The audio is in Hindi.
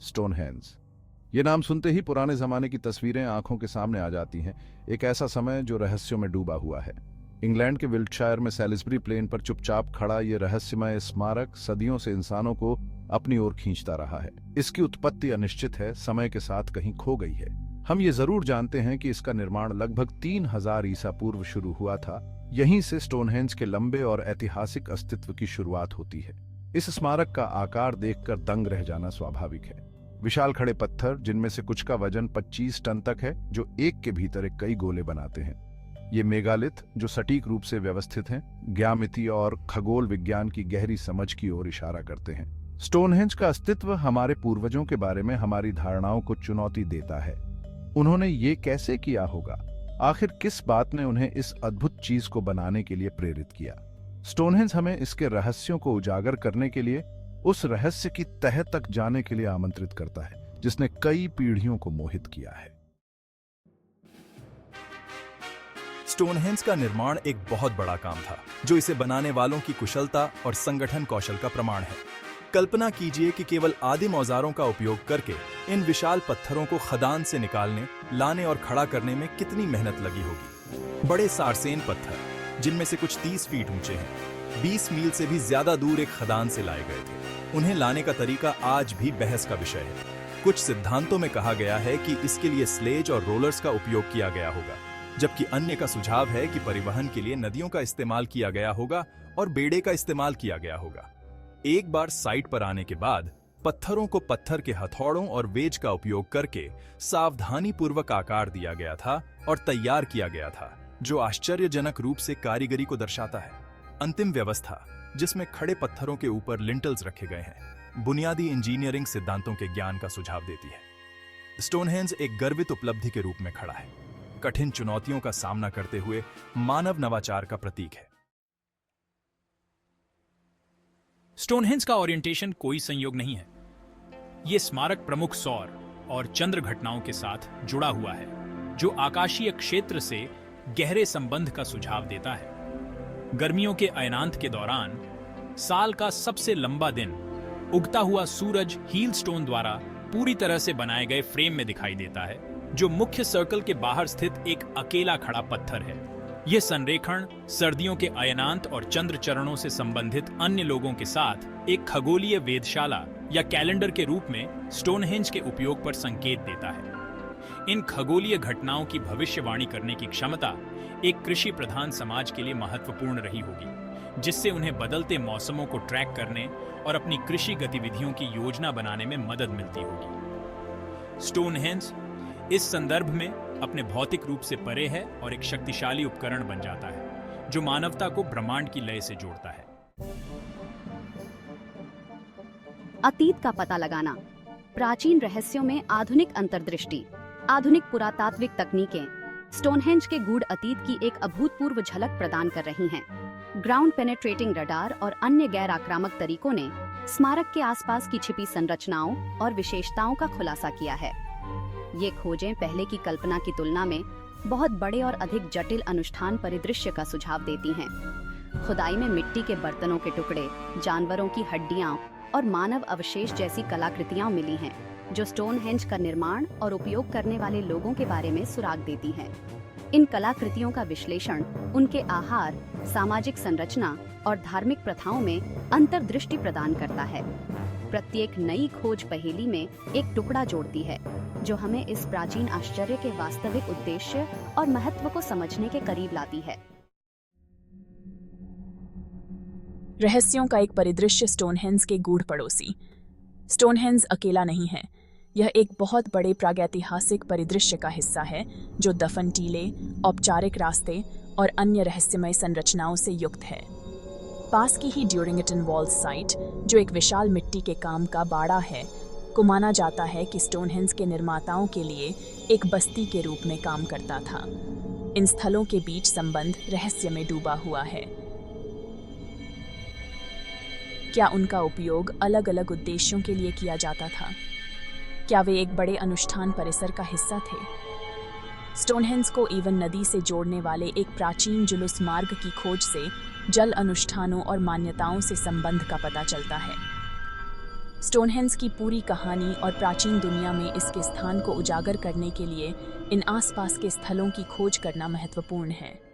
स्टोनहेंज। ये नाम सुनते ही पुराने जमाने की तस्वीरें आंखों के सामने आ जाती हैं। एक ऐसा समय जो रहस्यों में डूबा हुआ है। इंग्लैंड के विल्टशायर में सैलिसबरी प्लेन पर चुपचाप खड़ा ये रहस्यमय स्मारक सदियों से इंसानों को अपनी ओर खींचता रहा है। इसकी उत्पत्ति अनिश्चित है, समय के साथ कहीं खो गई है। हम ये जरूर जानते हैं कि इसका निर्माण लगभग 3000 ईसा पूर्व शुरू हुआ था। यहीं से स्टोनहेंज के लंबे और ऐतिहासिक अस्तित्व की शुरुआत होती है। इस स्मारक का आकार देखकर दंग रह जाना स्वाभाविक है। विशाल खड़े पत्थर, जिनमें से कुछ का वजन 25 टन तक है, जो एक के भीतर एक कई गोले बनाते हैं। ये मेगालिथ, जो सटीक रूप से व्यवस्थित हैं, ज्यामिति और खगोल विज्ञान की गहरी समझ की ओर इशारा करते हैं। स्टोनहेंज का अस्तित्व हमारे पूर्वजों के बारे में हमारी धारणाओं को चुनौती देता है। उन्होंने ये कैसे किया होगा? आखिर किस बात ने उन्हें इस अद्भुत चीज को बनाने के लिए प्रेरित किया? स्टोनहेंज हमें इसके रहस्यों को उजागर करने के लिए, उस रहस्य की तह तक जाने के लिए आमंत्रित करता है, जिसने कई पीढ़ियों को मोहित किया है। स्टोनहेंज का निर्माण एक बहुत बड़ा काम था, जो इसे बनाने वालों की कुशलता और संगठन कौशल का प्रमाण है। कल्पना कीजिए कि केवल आदिम औजारों का उपयोग करके इन विशाल पत्थरों को खदान से निकालने, लाने और खड़ा करने में कितनी मेहनत लगी होगी। बड़े सारसेन पत्थर, जिनमें से कुछ 30 फीट ऊंचे हैं, 20 मील से भी ज्यादा दूर एक खदान से लाए गए थे। उन्हें लाने का तरीका आज भी बहस का विषय है। कुछ सिद्धांतों में कहा गया है कि इसके लिए स्लेज और रोलर्स का उपयोग किया गया होगा, जबकि अन्य का सुझाव है कि परिवहन के लिए नदियों का इस्तेमाल किया गया होगा और बेड़े का इस्तेमाल किया गया होगा। एक बार साइट पर आने के बाद पत्थरों को पत्थर के हथौड़ों और वेज का उपयोग करके सावधानीपूर्वक आकार दिया गया था और तैयार किया गया था, जो आश्चर्यजनक रूप से कारीगरी को दर्शाता है। अंतिम व्यवस्था, जिसमें खड़े पत्थरों के ऊपर लिंटल्स रखे गए हैं, बुनियादी इंजीनियरिंग सिद्धांतों के ज्ञान का सुझाव देती है। स्टोनहेंज एक गर्वित उपलब्धि के रूप में खड़ा है, कठिन चुनौतियों का सामना करते हुए मानव नवाचार का प्रतीक है। स्टोनहेंज का ओरिएंटेशन कोई संयोग नहीं है। यह स्मारक प्रमुख सौर और चंद्र घटनाओं के साथ जुड़ा हुआ है, जो आकाशीय क्षेत्र से गहरे संबंध का सुझाव देता है। गर्मियों के अयनांत के दौरान साल का सबसे लंबा दिन उगता हुआ सूरज हीलस्टोन द्वारा पूरी तरह से बनाए गए फ्रेम में दिखाई देता है, जो मुख्य सर्कल के बाहर स्थित एक अकेला खड़ा पत्थर है। यह संरेखण सर्दियों के अयनांत और चंद्र चरणों से संबंधित अन्य लोगों के साथ एक खगोलीय वेधशाला या कैलेंडर के रूप में स्टोनहेंज के उपयोग पर संकेत देता है। इन खगोलीय घटनाओं की भविष्यवाणी करने की क्षमता एक कृषि प्रधान समाज के लिए महत्वपूर्ण रही होगी, जिससे उन्हें बदलते मौसमों को ट्रैक करने और अपनी कृषि गतिविधियों की योजना बनाने में मदद मिलती होगी। स्टोनहेंज इस संदर्भ में अपने भौतिक रूप से परे है और एक शक्तिशाली उपकरण बन जाता है, जो मानवता को ब्रह्मांड की लय से जोड़ता है। अतीत का पता लगाना, प्राचीन रहस्यों में आधुनिक अंतर्दृष्टि, आधुनिक पुरातात्विक तकनीकें स्टोनहेंज के गूढ़ अतीत की एक अभूतपूर्व झलक प्रदान कर रही हैं। ग्राउंड पेनेट्रेटिंग रडार और अन्य गैर आक्रामक तरीकों ने स्मारक के आसपास की छिपी संरचनाओं और विशेषताओं का खुलासा किया है। ये खोजें पहले की कल्पना की तुलना में बहुत बड़े और अधिक जटिल अनुष्ठान परिदृश्य का सुझाव देती हैं। खुदाई में मिट्टी के बर्तनों के टुकड़े, जानवरों की हड्डियां और मानव अवशेष जैसी कलाकृतियां मिली हैं, जो स्टोनहेंज का निर्माण और उपयोग करने वाले लोगों के बारे में सुराग देती हैं। इन कलाकृतियों का विश्लेषण उनके आहार, सामाजिक संरचना और धार्मिक प्रथाओं में अंतर्दृष्टि प्रदान करता है। प्रत्येक नई खोज पहेली में एक टुकड़ा जोड़ती है, जो हमें इस प्राचीन आश्चर्य के वास्तविक उद्देश्य और महत्व को समझने के करीब लाती है। रहस्यों का एक परिदृश्य स्टोनहेंज के गूढ़ पड़ोसी। स्टोनहेंज अकेला नहीं है, यह एक बहुत बड़े प्रागैतिहासिक परिदृश्य का हिस्सा है, जो दफन टीले, औपचारिक रास्ते और अन्य रहस्यमय संरचनाओं से युक्त है। पास की ही ड्यूरिंगटन वॉल्स साइट, जो एक विशाल मिट्टी के काम का बाड़ा है, को माना जाता है कि स्टोनहेंज के निर्माताओं के लिए एक बस्ती के रूप में काम करता था। इन स्थलों के बीच संबंध रहस्य में डूबा हुआ है। क्या उनका उपयोग अलग अलग उद्देश्यों के लिए किया जाता था? क्या वे एक बड़े अनुष्ठान परिसर का हिस्सा थे? स्टोनहेंज को एवन नदी से जोड़ने वाले एक प्राचीन जुलूस मार्ग की खोज से जल अनुष्ठानों और मान्यताओं से संबंध का पता चलता है। स्टोनहेंज की पूरी कहानी और प्राचीन दुनिया में इसके स्थान को उजागर करने के लिए इन आसपास के स्थलों की खोज करना महत्वपूर्ण है।